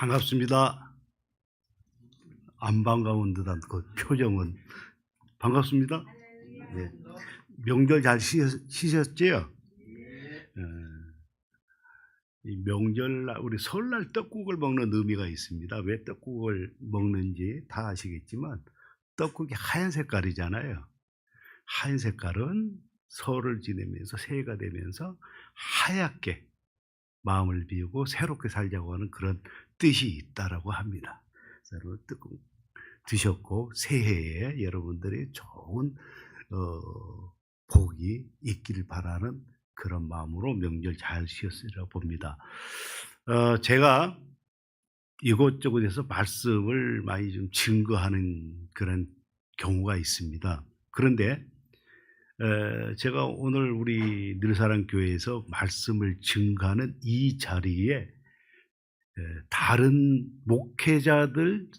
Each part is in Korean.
반갑습니다. 안 반가운 듯한 그 표정은. 반갑습니다. 네. 명절 잘 쉬셨지요? 이 명절날, 우리 설날 떡국을 먹는 의미가 있습니다. 왜 떡국을 먹는지 다 아시겠지만, 떡국이 하얀 색깔이잖아요. 하얀 색깔은 설을 지내면서 새해가 되면서 하얗게 마음을 비우고 새롭게 살자고 하는 그런 뜻이 있다라고 합니다. 여러분 떡국 드셨고 새해에 여러분들이 좋은 복이 있기를 바라는 그런 마음으로 명절 잘 쉬었으리라 봅니다. 제가 이곳저곳에서 말씀을 많이 좀 증거하는 그런 경우가 있습니다. 그런데 제가 오늘 우리 늘사랑교회에서 말씀을 증거하는 이 자리에 다른 목회자들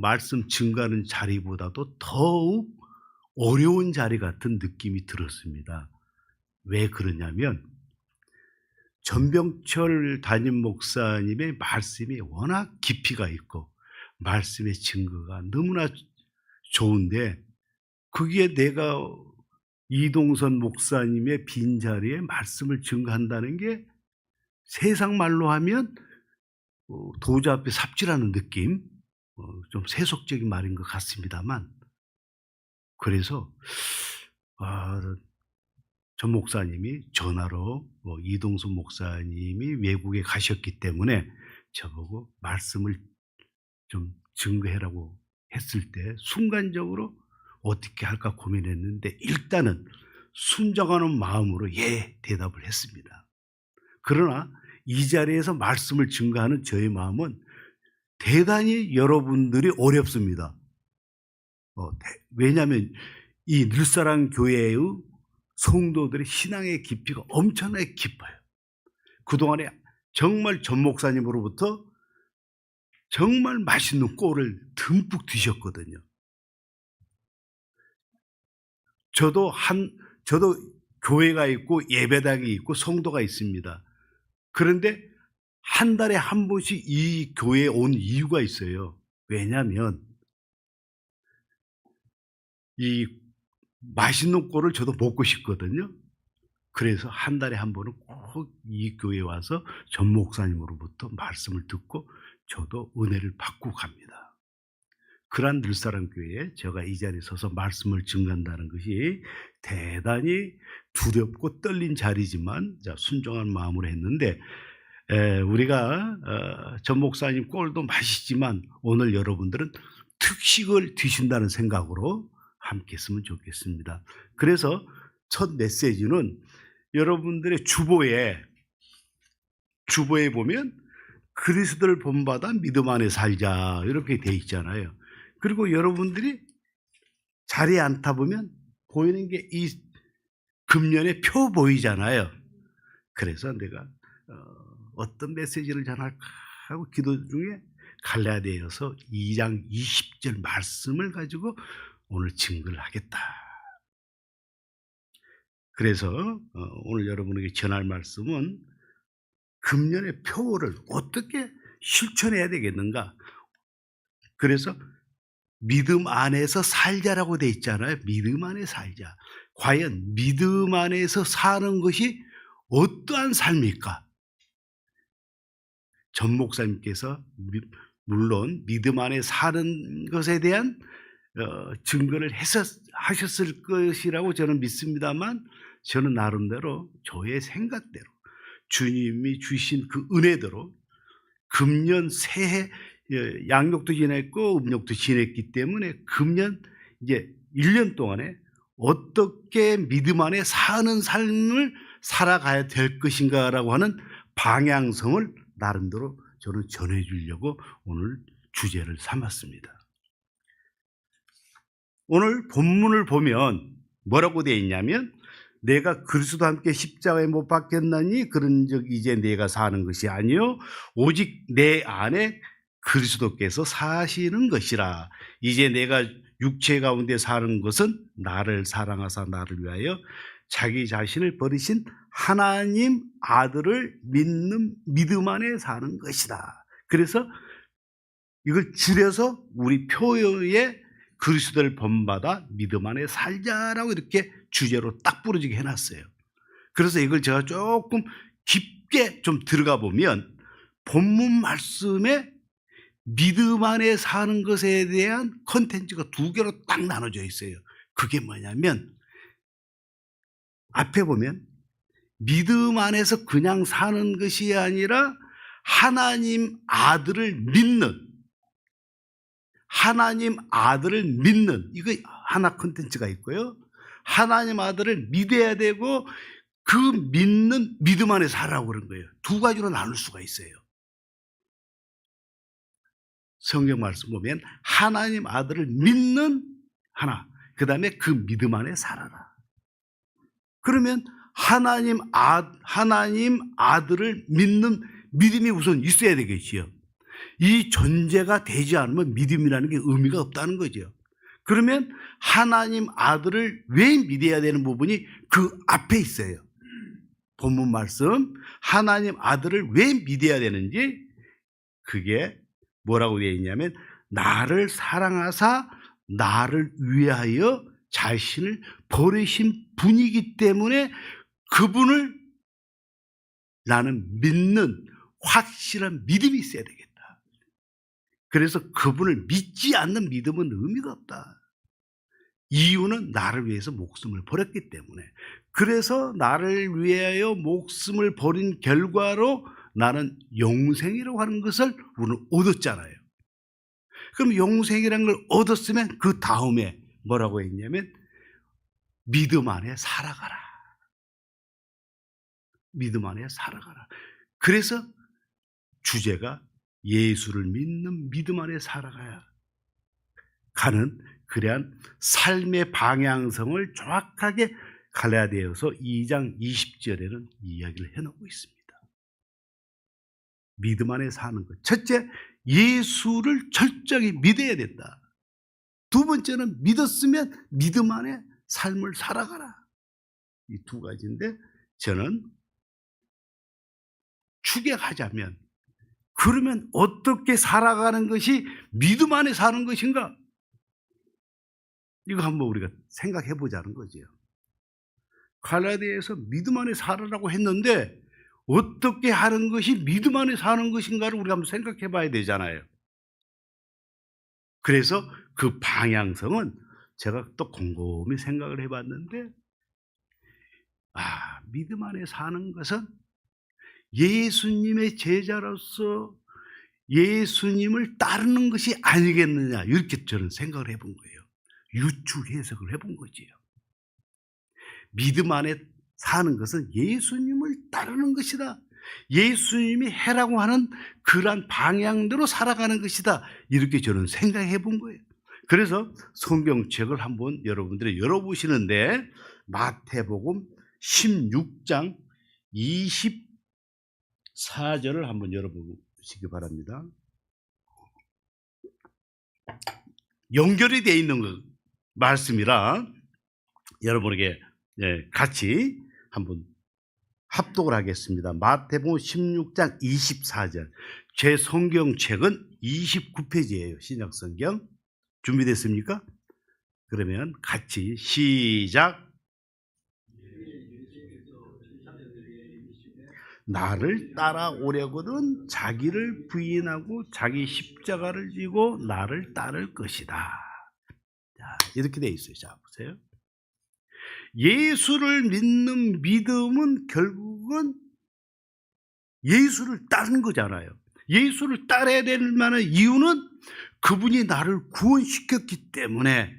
말씀 증거하는 자리보다도 더욱 어려운 자리 같은 느낌이 들었습니다. 왜 그러냐면 전병철 담임 목사님의 말씀이 워낙 깊이가 있고 말씀의 증거가 너무나 좋은데, 그게 내가 이동선 목사님의 빈자리에 말씀을 증거한다는 게 세상 말로 하면 도저 앞에 삽질하는 느낌, 좀 세속적인 말인 것 같습니다만, 그래서 전 목사님이 전화로 이동선 목사님이 외국에 가셨기 때문에 저보고 말씀을 좀 증거해라고 했을 때 순간적으로 어떻게 할까 고민했는데 일단은 순종하는 마음으로 예 대답을 했습니다. 그러나 이 자리에서 말씀을 증거하는 저의 마음은 대단히 여러분들이 어렵습니다. 왜냐하면 이 늘사랑 교회의 성도들의 신앙의 깊이가 엄청나게 깊어요. 그동안에 정말 전 목사님으로부터 정말 맛있는 꼴을 듬뿍 드셨거든요. 저도 교회가 있고 예배당이 있고 성도가 있습니다. 그런데 한 달에 한 번씩 이 교회에 온 이유가 있어요. 왜냐하면 이 맛있는 꼴을 저도 먹고 싶거든요. 그래서 한 달에 한 번은 꼭 이 교회에 와서 전 목사님으로부터 말씀을 듣고 저도 은혜를 받고 갑니다. 그러한 늘사랑 교회에 제가 이 자리에 서서 말씀을 증거한다는 것이 대단히 두렵고 떨린 자리지만 순종한 마음으로 했는데, 우리가 전 목사님 꼴도 맛있지만 오늘 여러분들은 특식을 드신다는 생각으로 함께 했으면 좋겠습니다. 그래서 첫 메시지는 여러분들의 주보에 보면 그리스도를 본받아 믿음 안에 살자 이렇게 돼 있잖아요. 그리고 여러분들이 자리에 앉다 보면 보이는 게 이 금년의 표 보이잖아요. 그래서 내가 어떤 메시지를 전할까 하고 기도 중에 갈라디아서 2장 20절 말씀을 가지고 오늘 증거를 하겠다. 그래서 오늘 여러분에게 전할 말씀은 금년의 표를 어떻게 실천해야 되겠는가. 그래서 믿음 안에서 살자라고 돼 있잖아요. 믿음 안에 살자. 과연 믿음 안에서 사는 것이 어떠한 삶일까? 전 목사님께서 물론 믿음 안에 사는 것에 대한 증거를 하셨을 것이라고 저는 믿습니다만, 저는 나름대로 저의 생각대로 주님이 주신 그 은혜대로 금년 새해 양력도 지냈고 음력도 지냈기 때문에 금년 이제 1년 동안에 어떻게 믿음 안에 사는 삶을 살아가야 될 것인가라고 하는 방향성을 나름대로 저는 전해주려고 오늘 주제를 삼았습니다. 오늘 본문을 보면 뭐라고 되어 있냐면, 내가 그리스도와 함께 십자가에 못 박혔나니 그런즉 이제 내가 사는 것이 아니요 오직 내 안에 그리스도께서 사시는 것이라. 이제 내가 육체 가운데 사는 것은 나를 사랑하사 나를 위하여 자기 자신을 버리신 하나님 아들을 믿는 믿음 안에 사는 것이다. 그래서 이걸 줄여서 우리 표어에 그리스도를 본받아 믿음 안에 살자라고 이렇게 주제로 딱 부러지게 해놨어요. 그래서 이걸 제가 조금 깊게 좀 들어가 보면 본문 말씀에 믿음 안에 사는 것에 대한 컨텐츠가 두 개로 딱 나눠져 있어요. 그게 뭐냐면 앞에 보면 믿음 안에서 그냥 사는 것이 아니라 하나님 아들을 믿는, 하나님 아들을 믿는, 이거 하나 컨텐츠가 있고요. 하나님 아들을 믿어야 되고 그 믿는 믿음 안에 살라고 그런 거예요. 두 가지로 나눌 수가 있어요. 성경 말씀 보면 하나님 아들을 믿는 하나, 그 다음에 그 믿음 안에 살아라. 그러면 하나님 아들을 믿는 믿음이 우선 있어야 되겠지요. 이 존재가 되지 않으면 믿음이라는 게 의미가 없다는 거죠. 그러면 하나님 아들을 왜 믿어야 되는 부분이 그 앞에 있어요. 본문 말씀 하나님 아들을 왜 믿어야 되는지 그게 뭐라고 되어 있냐면 나를 사랑하사 나를 위하여 자신을 버리신 분이기 때문에 그분을 나는 믿는 확실한 믿음이 있어야 되겠다. 그래서 그분을 믿지 않는 믿음은 의미가 없다. 이유는 나를 위해서 목숨을 버렸기 때문에. 그래서 나를 위하여 목숨을 버린 결과로 나는 영생이라고 하는 것을 우리는 얻었잖아요. 그럼 영생이라는 걸 얻었으면 그 다음에 뭐라고 했냐면 믿음 안에 살아가라. 믿음 안에 살아가라. 그래서 주제가 예수를 믿는 믿음 안에 살아가야 가는 그러한 삶의 방향성을 정확하게 갈라디아서 2장 20절에는 이야기를 해놓고 있습니다. 믿음 안에 사는 것. 첫째, 예수를 철저히 믿어야 된다. 두 번째는 믿었으면 믿음 안에 삶을 살아가라. 이 두 가지인데 저는 추격하자면 그러면 어떻게 살아가는 것이 믿음 안에 사는 것인가? 이거 한번 우리가 생각해 보자는 거죠. 갈라디아에서 믿음 안에 살아라고 했는데 어떻게 하는 것이 믿음 안에 사는 것인가를 우리가 한번 생각해 봐야 되잖아요. 그래서 그 방향성은 제가 또 곰곰이 생각을 해 봤는데 믿음 안에 사는 것은 예수님의 제자로서 예수님을 따르는 것이 아니겠느냐 이렇게 저는 생각을 해본 거예요. 유추 해석을 해본 거지요. 믿음 안에 사는 것은 예수님을 따르는 것이다. 예수님이 해라고 하는 그러한 방향대로 살아가는 것이다. 이렇게 저는 생각해 본 거예요. 그래서 성경책을 한번 여러분들이 열어보시는데 마태복음 16장 24절을 한번 열어보시기 바랍니다. 연결이 되어 있는 말씀이라 여러분에게 같이 한번 합독을 하겠습니다. 마태복음 16장 24절. 제 성경책은 29페이지예요. 신약성경. 준비됐습니까? 그러면 같이 시작. 나를 따라오려거든 자기를 부인하고 자기 십자가를 지고 나를 따를 것이다. 자, 이렇게 되어 있어요. 자, 보세요. 예수를 믿는 믿음은 결국은 예수를 따르는 거잖아요. 예수를 따라야 될 만한 이유는 그분이 나를 구원시켰기 때문에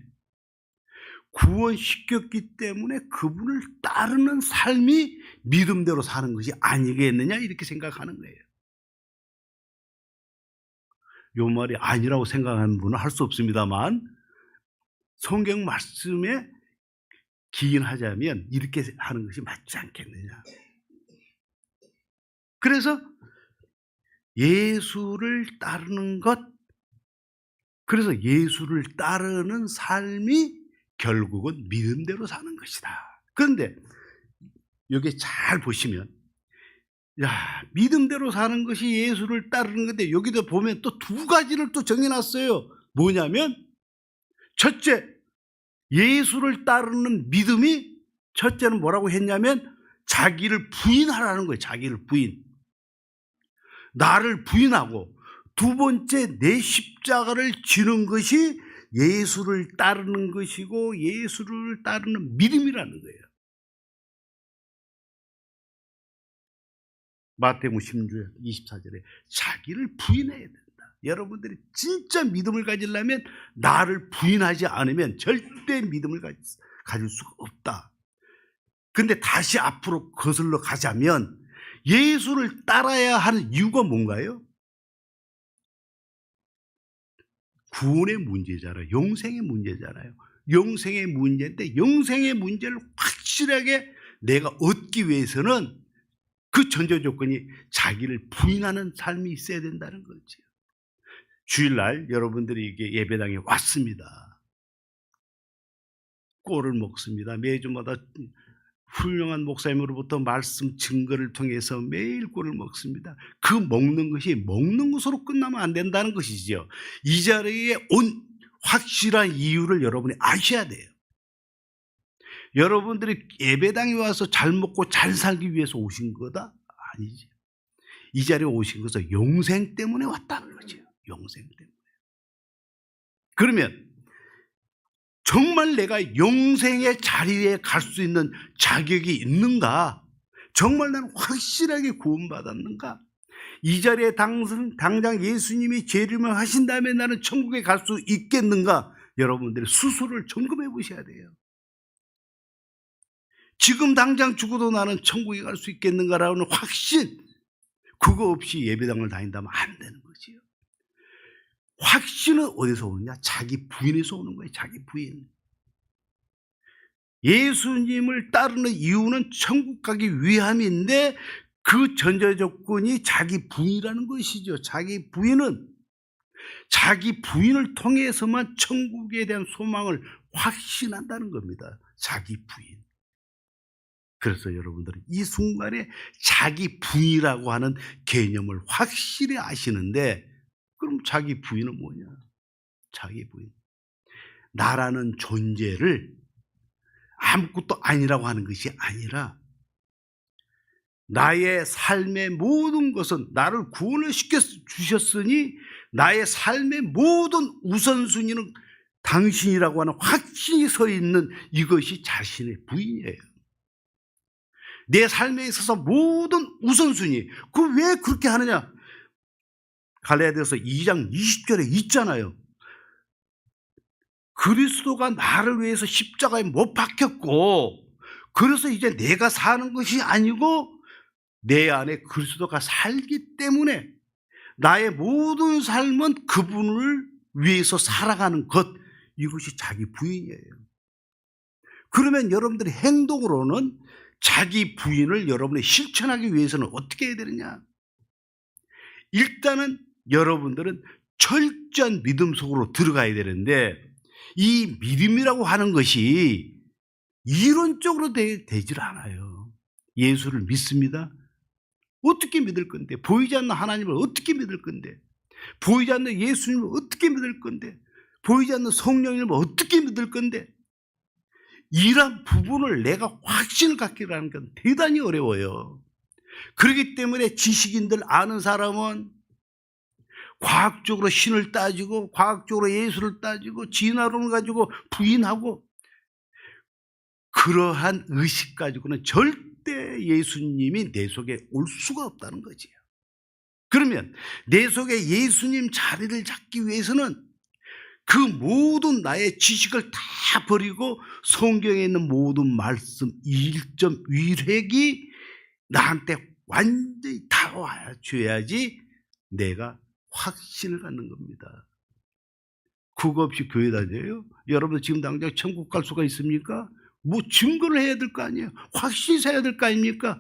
그분을 따르는 삶이 믿음대로 사는 것이 아니겠느냐 이렇게 생각하는 거예요. 요 말이 아니라고 생각하는 분은 할 수 없습니다만 성경 말씀에 기인하자면 이렇게 하는 것이 맞지 않겠느냐. 그래서 예수를 따르는 것, 그래서 예수를 따르는 삶이 결국은 믿음대로 사는 것이다. 그런데 여기 잘 보시면 야, 믿음대로 사는 것이 예수를 따르는 건데 여기도 보면 또 두 가지를 또 정해놨어요. 뭐냐면 첫째, 예수를 따르는 믿음이 첫째는 뭐라고 했냐면 자기를 부인하라는 거예요. 자기를 부인. 나를 부인하고 두 번째 내 십자가를 지는 것이 예수를 따르는 것이고 예수를 따르는 믿음이라는 거예요. 마태복음 16장 24절에 자기를 부인해야 된다. 여러분들이 진짜 믿음을 가지려면 나를 부인하지 않으면 절대 믿음을 가질 수가 없다. 근데 다시 앞으로 거슬러 가자면 예수를 따라야 하는 이유가 뭔가요? 구원의 문제잖아요. 영생의 문제잖아요. 영생의 문제인데 영생의 문제를 확실하게 내가 얻기 위해서는 그 전제 조건이 자기를 부인하는 삶이 있어야 된다는 거죠. 주일날 여러분들이 이게 예배당에 왔습니다. 꼴을 먹습니다. 매주마다 훌륭한 목사님으로부터 말씀 증거를 통해서 매일 꼴을 먹습니다. 그 먹는 것이 먹는 것으로 끝나면 안 된다는 것이죠. 이 자리에 온 확실한 이유를 여러분이 아셔야 돼요. 여러분들이 예배당에 와서 잘 먹고 잘 살기 위해서 오신 거다? 아니지. 이 자리에 오신 것은 영생 때문에 왔다는 거죠. 영생 때문에. 그러면 정말 내가 영생의 자리에 갈 수 있는 자격이 있는가? 정말 나는 확실하게 구원받았는가? 이 자리에 당장 예수님이 재림을 하신 다음에 나는 천국에 갈 수 있겠는가? 여러분들이 스스로를 점검해 보셔야 돼요. 지금 당장 죽어도 나는 천국에 갈 수 있겠는가라는 확신, 그거 없이 예배당을 다닌다면 안 되는 거지요. 확신은 어디서 오느냐? 자기 부인에서 오는 거예요. 자기 부인. 예수님을 따르는 이유는 천국 가기 위함인데 그 전제 조건이 자기 부인이라는 것이죠. 자기 부인은 자기 부인을 통해서만 천국에 대한 소망을 확신한다는 겁니다. 자기 부인. 그래서 여러분들은 이 순간에 자기 부인이라고 하는 개념을 확실히 아시는데, 그럼 자기 부인은 뭐냐? 자기 부인. 나라는 존재를 아무것도 아니라고 하는 것이 아니라 나의 삶의 모든 것은 나를 구원을 시켜 주셨으니 나의 삶의 모든 우선순위는 당신이라고 하는 확신이 서 있는 이것이 자신의 부인이에요. 내 삶에 있어서 모든 우선순위. 그 왜 그렇게 하느냐? 갈라디아서 2장 20절에 있잖아요. 그리스도가 나를 위해서 십자가에 못 박혔고 그래서 이제 내가 사는 것이 아니고 내 안에 그리스도가 살기 때문에 나의 모든 삶은 그분을 위해서 살아가는 것, 이것이 자기 부인이에요. 그러면 여러분들이 행동으로는 자기 부인을 여러분이 실천하기 위해서는 어떻게 해야 되느냐? 일단은 여러분들은 철저한 믿음 속으로 들어가야 되는데 이 믿음이라고 하는 것이 이론적으로 되질 않아요. 예수를 믿습니다. 어떻게 믿을 건데? 보이지 않는 하나님을 어떻게 믿을 건데? 보이지 않는 예수님을 어떻게 믿을 건데? 보이지 않는 성령님을 어떻게 믿을 건데? 이런 부분을 내가 확신을 갖기라는 건 대단히 어려워요. 그렇기 때문에 지식인들 아는 사람은 과학적으로 신을 따지고 과학적으로 예수를 따지고 진화론을 가지고 부인하고, 그러한 의식 가지고는 절대 예수님이 내 속에 올 수가 없다는 거지요. 그러면 내 속에 예수님 자리를 잡기 위해서는 그 모든 나의 지식을 다 버리고 성경에 있는 모든 말씀 1.1획이 나한테 완전히 다 와줘야지 내가 확신을 갖는 겁니다. 그거 없이 교회 다녀요? 여러분 지금 당장 천국 갈 수가 있습니까? 뭐 증거를 해야 될 거 아니에요? 확신이 서야 될 거 아닙니까?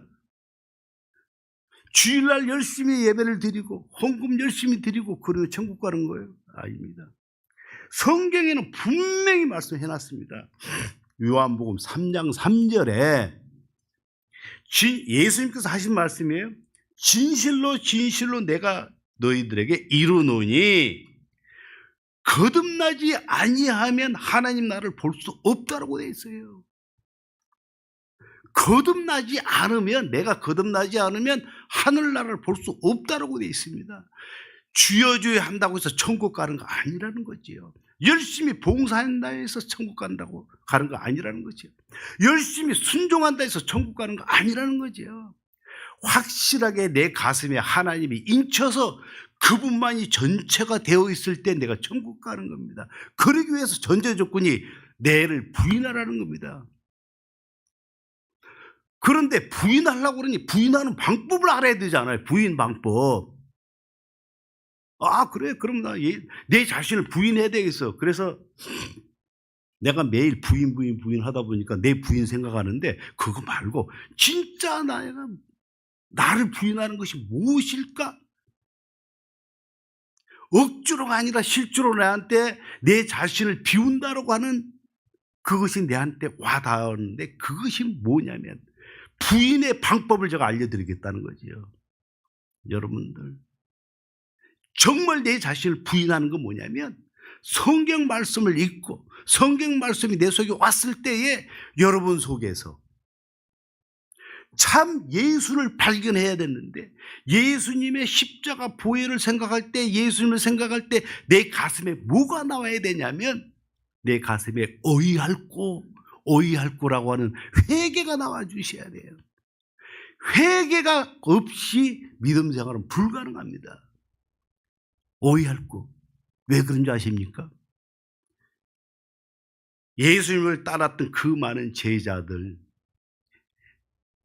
주일날 열심히 예배를 드리고 헌금 열심히 드리고 그러면 천국 가는 거예요? 아닙니다. 성경에는 분명히 말씀해 놨습니다. 요한복음 3장 3절에 예수님께서 하신 말씀이에요. 진실로 진실로 내가 너희들에게 이르노니 거듭나지 아니하면 하나님 나라를 볼 수 없다라고 되어 있어요. 거듭나지 않으면, 내가 거듭나지 않으면 하늘나라를 볼 수 없다라고 되어 있습니다. 주여 주여 한다고 해서 천국 가는 거 아니라는 거지요. 열심히 봉사한다 해서 천국 간다고 가는 거 아니라는 거죠. 열심히 순종한다 해서 천국 가는 거 아니라는 거죠. 확실하게 내 가슴에 하나님이 인쳐서 그분만이 전체가 되어 있을 때 내가 천국 가는 겁니다. 그러기 위해서 전제 조건이 내를 부인하라는 겁니다. 그런데 부인하려고 그러니 부인하는 방법을 알아야 되잖아요. 부인 방법. 아, 그래? 그럼 내 자신을 부인해야 되겠어. 그래서 내가 매일 부인 하다 보니까 내 부인 생각하는데, 그거 말고 진짜 나를 부인하는 것이 무엇일까? 억지로가 아니라 실제로 나한테 내 자신을 비운다라고 하는 그것이 내한테 와닿았는데, 그것이 뭐냐면 부인의 방법을 제가 알려드리겠다는 거지요. 여러분들, 정말 내 자신을 부인하는 건 뭐냐면 성경 말씀을 읽고 성경 말씀이 내 속에 왔을 때에 여러분 속에서 참 예수를 발견해야 되는데, 예수님의 십자가 보혈을 생각할 때, 예수님을 생각할 때 내 가슴에 뭐가 나와야 되냐면, 내 가슴에 어이할꼬라고 하는 회개가 나와 주셔야 돼요. 회개가 없이 믿음 생활은 불가능합니다. 어이할꼬. 왜 그런지 아십니까? 예수님을 따랐던 그 많은 제자들,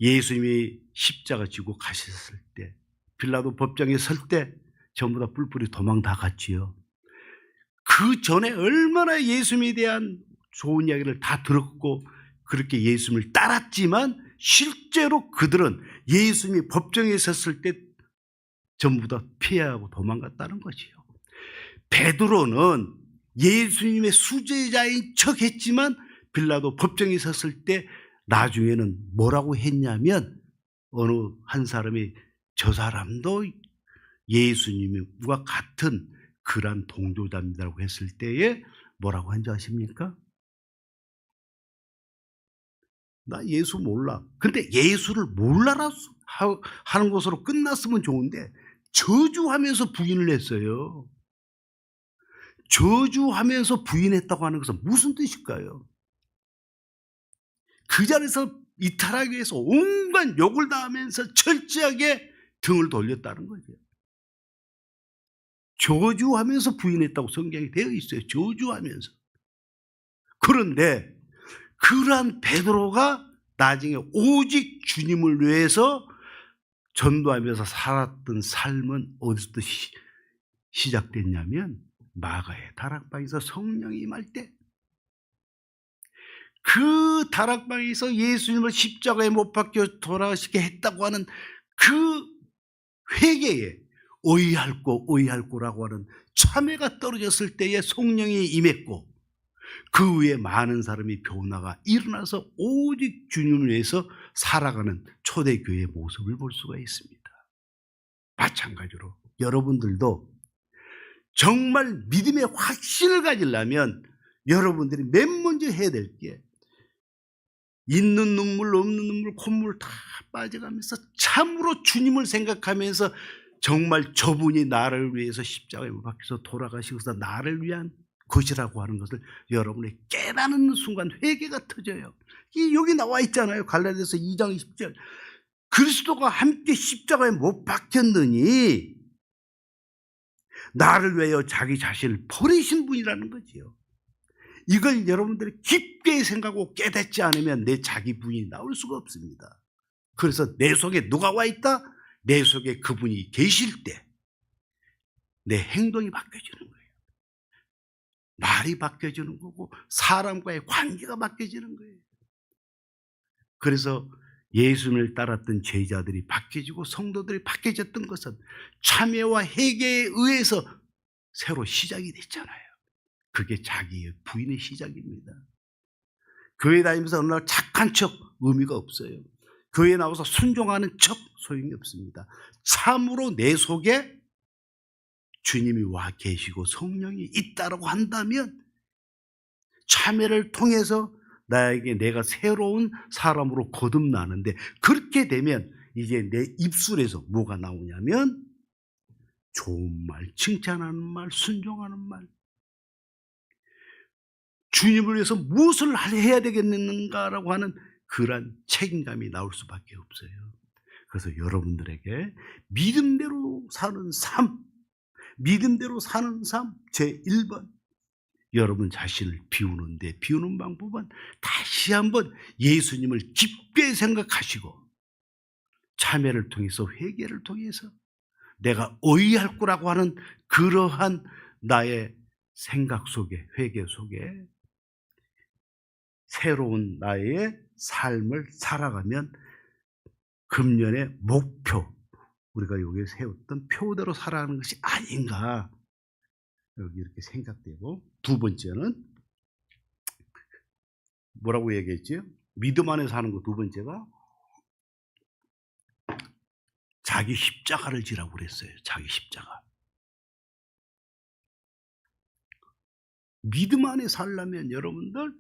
예수님이 십자가 지고 가셨을 때, 빌라도 법정에 설 때 전부 다 뿔뿔이 도망 다 갔지요. 그 전에 얼마나 예수님에 대한 좋은 이야기를 다 들었고 그렇게 예수님을 따랐지만, 실제로 그들은 예수님이 법정에 섰을 때 전부 다 피하고 도망갔다는 거지요. 베드로는 예수님의 수제자인 척 했지만 빌라도 법정에 섰을 때 나중에는 뭐라고 했냐면, 어느 한 사람이 저 사람도 예수님과 같은 그러한 동조자입니다라고 했을 때에 뭐라고 한지 아십니까? 나 예수 몰라. 근데 예수를 몰라라 하는 것으로 끝났으면 좋은데 저주하면서 부인을 했어요. 저주하면서 부인했다고 하는 것은 무슨 뜻일까요? 그 자리에서 이탈하기 위해서 온갖 욕을 당하면서 철저하게 등을 돌렸다는 거죠. 저주하면서 부인했다고 성경에 되어 있어요. 저주하면서. 그런데 그러한 베드로가 나중에 오직 주님을 위해서 전도하면서 살았던 삶은 어디서부터 시작됐냐면, 마가의 다락방에서 성령이 임할 때, 그 다락방에서 예수님을 십자가에 못 박혀 돌아가시게 했다고 하는 그 회개에 어이할꼬라고 하는 참회가 떨어졌을 때에 성령이 임했고, 그 위에 많은 사람이 변화가 일어나서 오직 주님을 위해서 살아가는 초대교회의 모습을 볼 수가 있습니다. 마찬가지로 여러분들도 정말 믿음의 확신을 가지려면 여러분들이 맨 먼저 해야 될 게, 있는 눈물 없는 눈물 콧물 다 빠져가면서 참으로 주님을 생각하면서 정말 저분이 나를 위해서 십자가에 못 박혀서 돌아가시고서 나를 위한 것이라고 하는 것을 여러분이 깨닫는 순간 회개가 터져요. 여기 나와 있잖아요. 갈라디아서 2장 20절. 그리스도가 함께 십자가에 못 박혔느니 나를 위하여 자기 자신을 버리신 분이라는 거지요. 이걸 여러분들이 깊게 생각하고 깨닫지 않으면 내 자기 부인이 나올 수가 없습니다. 그래서 내 속에 누가 와 있다? 내 속에 그분이 계실 때 내 행동이 바뀌어지는 거예요. 말이 바뀌어지는 거고 사람과의 관계가 바뀌어지는 거예요. 그래서 예수님을 따랐던 제자들이 바뀌어지고 성도들이 바뀌어졌던 것은 참회와 회개에 의해서 새로 시작이 됐잖아요. 그게 자기의 부인의 시작입니다. 교회 다니면서 어느 날 착한 척 의미가 없어요. 교회에 나와서 순종하는 척 소용이 없습니다. 참으로 내 속에 주님이 와 계시고 성령이 있다라고 한다면 참회를 통해서 나에게 내가 새로운 사람으로 거듭나는데, 그렇게 되면 이제 내 입술에서 뭐가 나오냐면 좋은 말, 칭찬하는 말, 순종하는 말, 주님을 위해서 무엇을 해야 되겠는가라고 하는 그러한 책임감이 나올 수밖에 없어요. 그래서 여러분들에게 믿음대로 사는 삶, 믿음대로 사는 삶 제1번, 여러분 자신을 비우는데 비우는 방법은 다시 한번 예수님을 깊게 생각하시고 참회를 통해서, 회개를 통해서 내가 의할 거라고 하는 그러한 나의 생각 속에, 회개 속에 새로운 나의 삶을 살아가면 금년의 목표, 우리가 여기에 세웠던 표대로 살아가는 것이 아닌가, 여기 이렇게 생각되고, 두 번째는 뭐라고 얘기했죠? 믿음 안에 사는 거 두 번째가 자기 십자가를 지라고 그랬어요. 자기 십자가. 믿음 안에 살려면 여러분들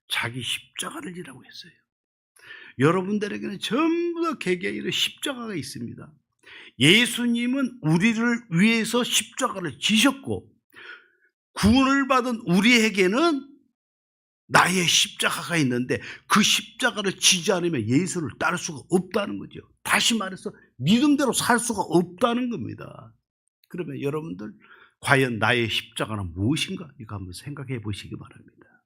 자기 십자가를 지라고 했어요. 여러분들에게는 전부 다 개개인의 십자가가 있습니다. 예수님은 우리를 위해서 십자가를 지셨고, 구원을 받은 우리에게는 나의 십자가가 있는데 그 십자가를 지지 않으면 예수를 따를 수가 없다는 거죠. 다시 말해서 믿음대로 살 수가 없다는 겁니다. 그러면 여러분들 과연 나의 십자가는 무엇인가? 이거 한번 생각해 보시기 바랍니다.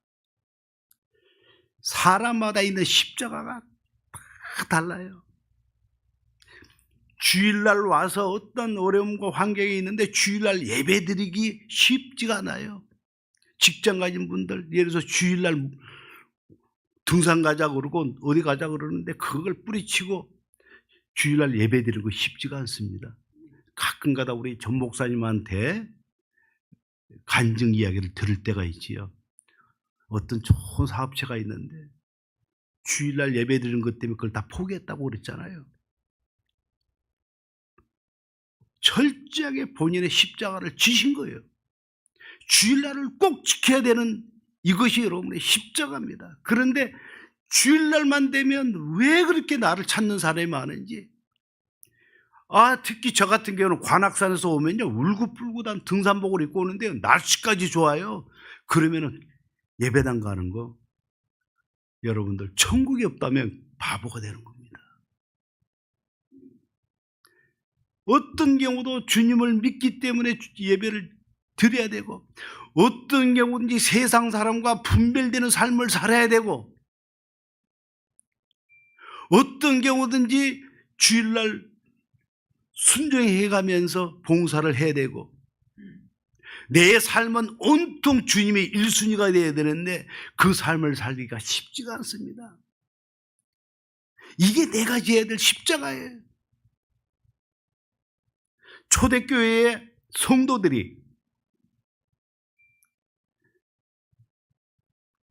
사람마다 있는 십자가가 다 달라요. 주일날 와서 어떤 어려움과 환경이 있는데 주일날 예배드리기 쉽지가 않아요. 직장 가진 분들, 예를 들어서 주일날 등산 가자 그러고 어디 가자 그러는데 그걸 뿌리치고 주일날 예배드리는 거 쉽지가 않습니다. 가끔가다 우리 전 목사님한테 간증 이야기를 들을 때가 있지요. 어떤 좋은 사업체가 있는데 주일날 예배드리는 것 때문에 그걸 다 포기했다고 그랬잖아요. 철저하게 본인의 십자가를 지신 거예요. 주일날을 꼭 지켜야 되는 이것이 여러분의 십자가입니다. 그런데 주일날만 되면 왜 그렇게 나를 찾는 사람이 많은지, 특히 저 같은 경우는 관악산에서 오면요, 울긋불긋한 등산복을 입고 오는데요, 날씨까지 좋아요. 그러면은 예배당 가는 거, 여러분들 천국이 없다면 바보가 되는 겁니다. 어떤 경우도 주님을 믿기 때문에 예배를 드려야 되고, 어떤 경우든지 세상 사람과 분별되는 삶을 살아야 되고, 어떤 경우든지 주일날 순종해 가면서 봉사를 해야 되고, 내 삶은 온통 주님의 1순위가 되어야 되는데 그 삶을 살기가 쉽지가 않습니다. 이게 내가 지어야 될 십자가예요. 초대교회의 성도들이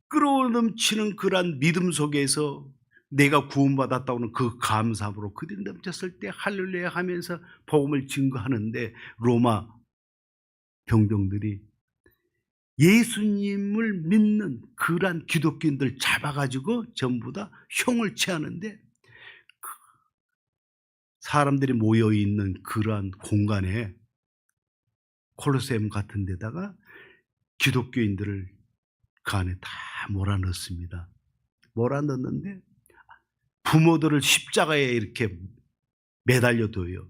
끌어넘치는 그러한 믿음 속에서 내가 구원받았다고는 그 감사함으로 그들이 넘쳤을 때 할렐루야 하면서 복음을 증거하는데, 로마 병정들이 예수님을 믿는 그러한 기독교인들 잡아가지고 전부 다 형을 취하는데, 사람들이 모여있는 그러한 공간에, 콜로세움 같은 데다가 기독교인들을 그 안에 다 몰아넣습니다. 몰아넣는데 부모들을 십자가에 이렇게 매달려둬요.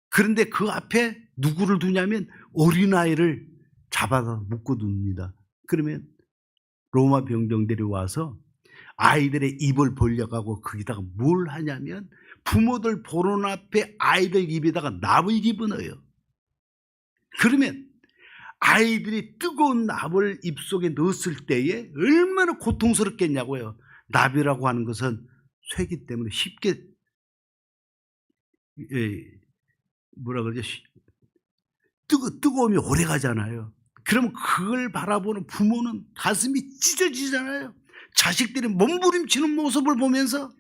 그런데 그 앞에 누구를 두냐면 어린아이를 잡아서 묶어둡니다. 그러면 로마 병정들이 와서 아이들의 입을 벌려가고 거기다가 뭘 하냐면 부모들 보는 앞에 아이들 입에다가 납을 집어넣어요. 그러면 아이들이 뜨거운 납을 입속에 넣었을 때에 얼마나 고통스럽겠냐고요. 납이라고 하는 것은 쇠기 때문에 쉽게 뭐라 그러죠? 뜨거움이 오래 가잖아요. 그럼 그걸 바라보는 부모는 가슴이 찢어지잖아요. 자식들이 몸부림치는 모습을 보면서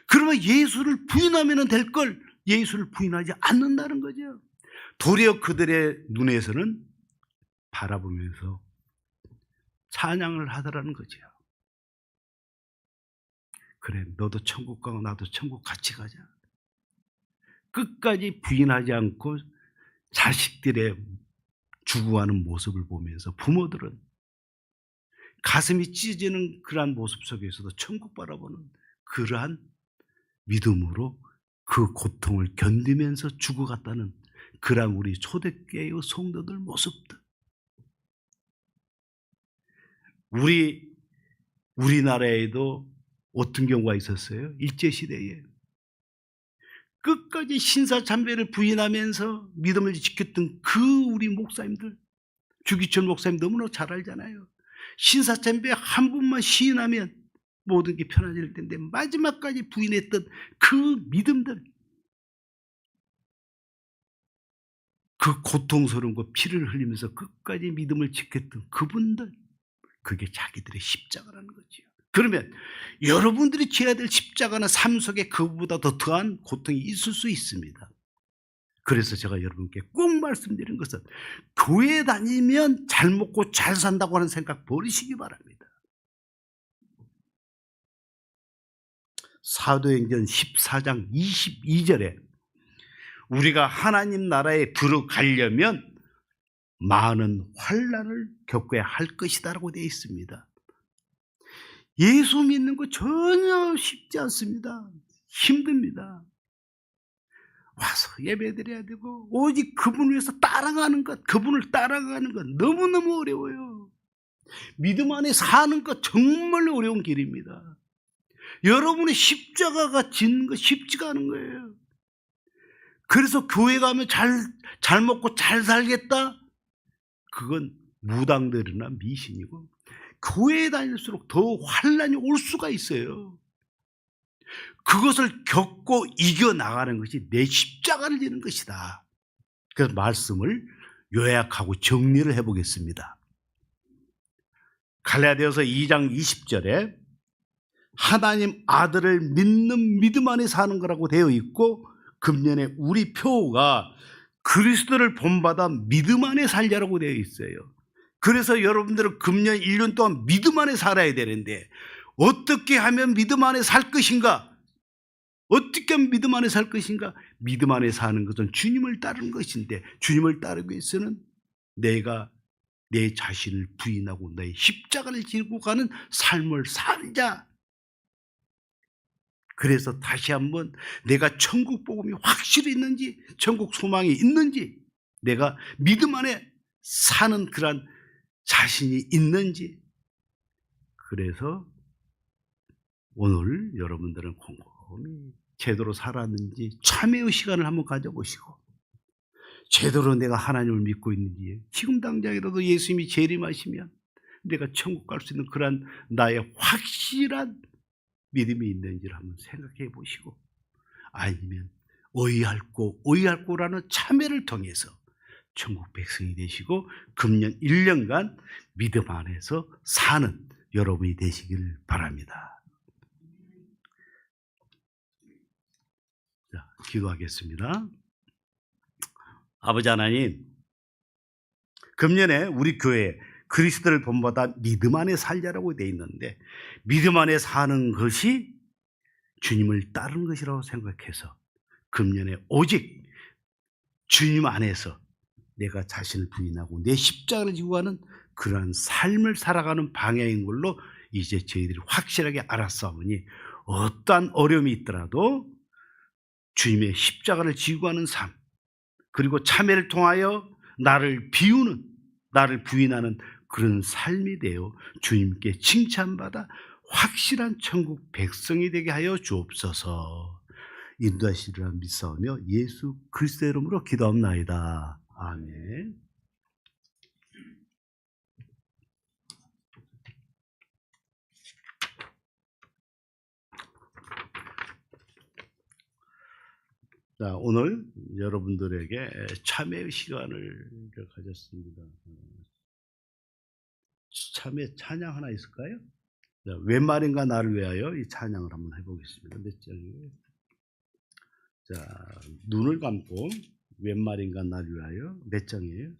그러면 예수를 부인하면 될 걸 예수를 부인하지 않는다는 거죠. 도리어 그들의 눈에서는 바라보면서 찬양을 하더라는 거죠. 그래, 너도 천국 가고 나도 천국 같이 가자. 끝까지 부인하지 않고 자식들의 죽어가는 모습을 보면서 부모들은 가슴이 찢어지는 그러한 모습 속에서도 천국 바라보는 그러한 믿음으로 그 고통을 견디면서 죽어갔다는 그러한 우리 초대교회의 성도들 모습들. 우리나라에도 어떤 경우가 있었어요? 일제시대에 끝까지 신사참배를 부인하면서 믿음을 지켰던 그 우리 목사님들, 주기철 목사님 너무나 잘 알잖아요. 신사참배 한 분만 시인하면 모든 게 편해질 텐데 마지막까지 부인했던 그 믿음들, 그 고통스러운 거 피를 흘리면서 끝까지 믿음을 지켰던 그분들, 그게 자기들의 십자가라는 거지요. 그러면 여러분들이 지어야 될 십자가는 삶 속에 그보다 더 더한 고통이 있을 수 있습니다. 그래서 제가 여러분께 꼭 말씀드린 것은 교회 다니면 잘 먹고 잘 산다고 하는 생각 버리시기 바랍니다. 사도행전 14장 22절에 우리가 하나님 나라에 들어가려면 많은 환난을 겪어야 할 것이다라고 되어 있습니다. 예수 믿는 거 전혀 쉽지 않습니다. 힘듭니다. 와서 예배드려야 되고 오직 그분을 위해서 따라가는 것, 그분을 따라가는 것 너무너무 어려워요. 믿음 안에 사는 것 정말 어려운 길입니다. 여러분의 십자가가 짓는 거 쉽지가 않은 거예요. 그래서 교회 가면 잘 먹고 잘 살겠다? 그건 무당들이나 미신이고 교회에 다닐수록 더 환난이 올 수가 있어요. 그것을 겪고 이겨나가는 것이 내 십자가를 지는 것이다. 그래서 말씀을 요약하고 정리를 해보겠습니다. 갈라디아서 2장 20절에 하나님 아들을 믿는 믿음 안에 사는 거라고 되어 있고 금년에 우리 표가 그리스도를 본받아 믿음 안에 살자라고 되어 있어요. 그래서 여러분들은 금년 1년 동안 믿음 안에 살아야 되는데 어떻게 하면 믿음 안에 살 것인가? 어떻게 하면 믿음 안에 살 것인가? 믿음 안에 사는 것은 주님을 따르는 것인데 주님을 따르기 위해서는 내가 내 자신을 부인하고 나의 십자가를 지고 가는 삶을 살자. 그래서 다시 한번 내가 천국 복음이 확실히 있는지, 천국 소망이 있는지, 내가 믿음 안에 사는 그런 자신이 있는지. 그래서 오늘 여러분들은 곰곰이 제대로 살았는지 참회의 시간을 한번 가져보시고 제대로 내가 하나님을 믿고 있는지, 지금 당장이라도 예수님이 재림하시면 내가 천국 갈 수 있는 그런 나의 확실한 믿음이 있는지를 한번 생각해 보시고, 아니면 어이할꼬라는 참회를 통해서 천국 백성이 되시고 금년 1년간 믿음 안에서 사는 여러분이 되시길 바랍니다. 자, 기도하겠습니다. 아버지 하나님, 금년에 우리 교회 그리스도를 본받아 믿음 안에 살자라고 되어 있는데 믿음 안에 사는 것이 주님을 따르는 것이라고 생각해서 금년에 오직 주님 안에서 내가 자신을 부인하고 내 십자가를 지고 가는 그러한 삶을 살아가는 방향인 걸로 이제 저희들이 확실하게 알았사오니 어떠한 어려움이 있더라도 주님의 십자가를 지고 가는 삶, 그리고 참회를 통하여 나를 비우는, 나를 부인하는 그런 삶이 되어 주님께 칭찬받아 확실한 천국 백성이 되게 하여 주옵소서. 인도하시리라 믿사오며 예수 그리스도의 이름으로 기도합나이다. 아멘. 자, 오늘 여러분들에게 참회의 시간을 가졌습니다. 참회 찬양 하나 있을까요? 자, 웬 말인가 나를 위하여 이 찬양을 한번 해보겠습니다. 몇 장이에요? 자, 눈을 감고 웬 말인가 나를 위하여 몇 장이에요?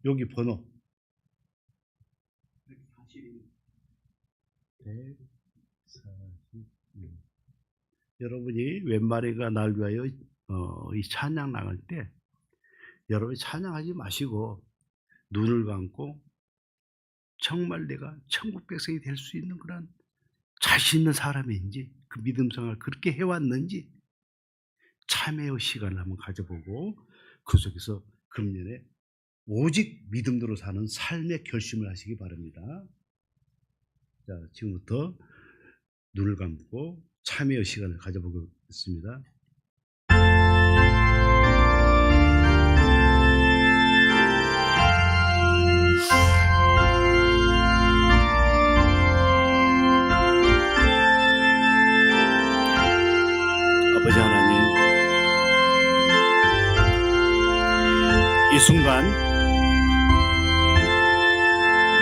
여기 번호 141. 여러분이 웬 말인가 나를 위하여 이 찬양 나갈 때 여러분이 찬양하지 마시고 눈을 감고 정말 내가 천국 백성이 될 수 있는 그런 자신 있는 사람인지 그 믿음 생활을 그렇게 해왔는지 참회의 시간을 한번 가져보고 그 속에서 금년에 오직 믿음대로 사는 삶의 결심을 하시기 바랍니다. 자, 지금부터 눈을 감고 참회의 시간을 가져보겠습니다. 아버지 하나님, 이 순간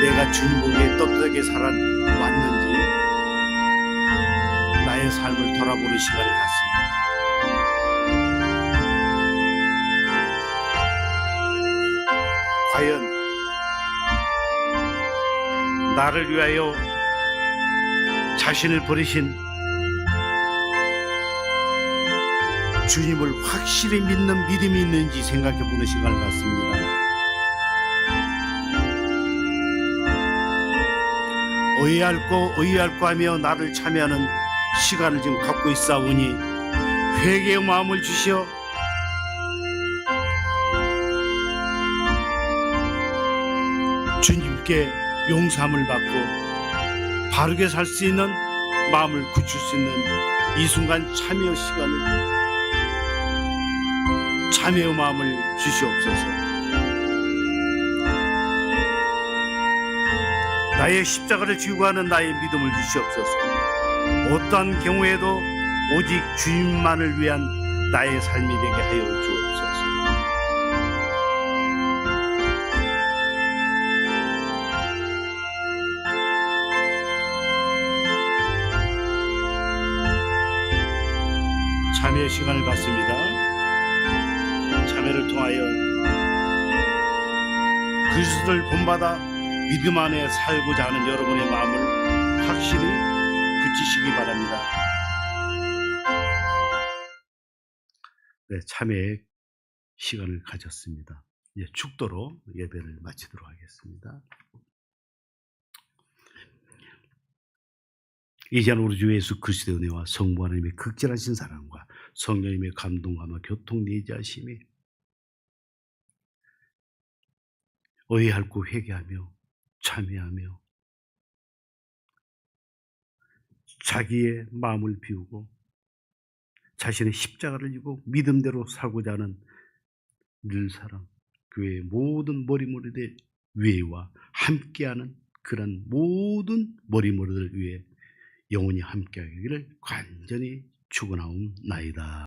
내가 주님 보기에 떳떳하게 살아왔는지 나의 삶을 돌아보는 시간을 갖습니다. 과연 나를 위하여 자신을 버리신 주님을 확실히 믿는 믿음이 있는지 생각해 보는 시간을 갖습니다. 의아할고 하며 나를 참여하는 시간을 지금 갖고 있사오니 회개의 마음을 주시어 주님께 용서함을 받고 바르게 살 수 있는 마음을 굳힐 수 있는 이 순간 참여 시간을 참회의 마음을 주시옵소서. 나의 십자가를 지고 가는 나의 믿음을 주시옵소서. 어떠한 경우에도 오직 주님만을 위한 나의 삶이 되게 하여 주옵소서. 참회의 시간을 갖습니다. 참회를 통하여 그리스도를 본받아 믿음 안에 살고자 하는 여러분의 마음을 확실히 굳히시기 바랍니다. 네, 참회의 시간을 가졌습니다. 이제 축도로 예배를 마치도록 하겠습니다. 이제는 우리 주 예수 그리스도의 은혜와 성부 하나님의 극진하신 사랑과 성령님의 감동감과 교통 내지하심이 의할고 회개하며 참회하며 자기의 마음을 비우고 자신의 십자가를 지고 믿음대로 살고자 하는 늘 사람 교회의 모든 머리머리들 위에와 함께하는 그런 모든 머리머리들 위에 영원히 함께하기를 간절히 축원하옵나이다.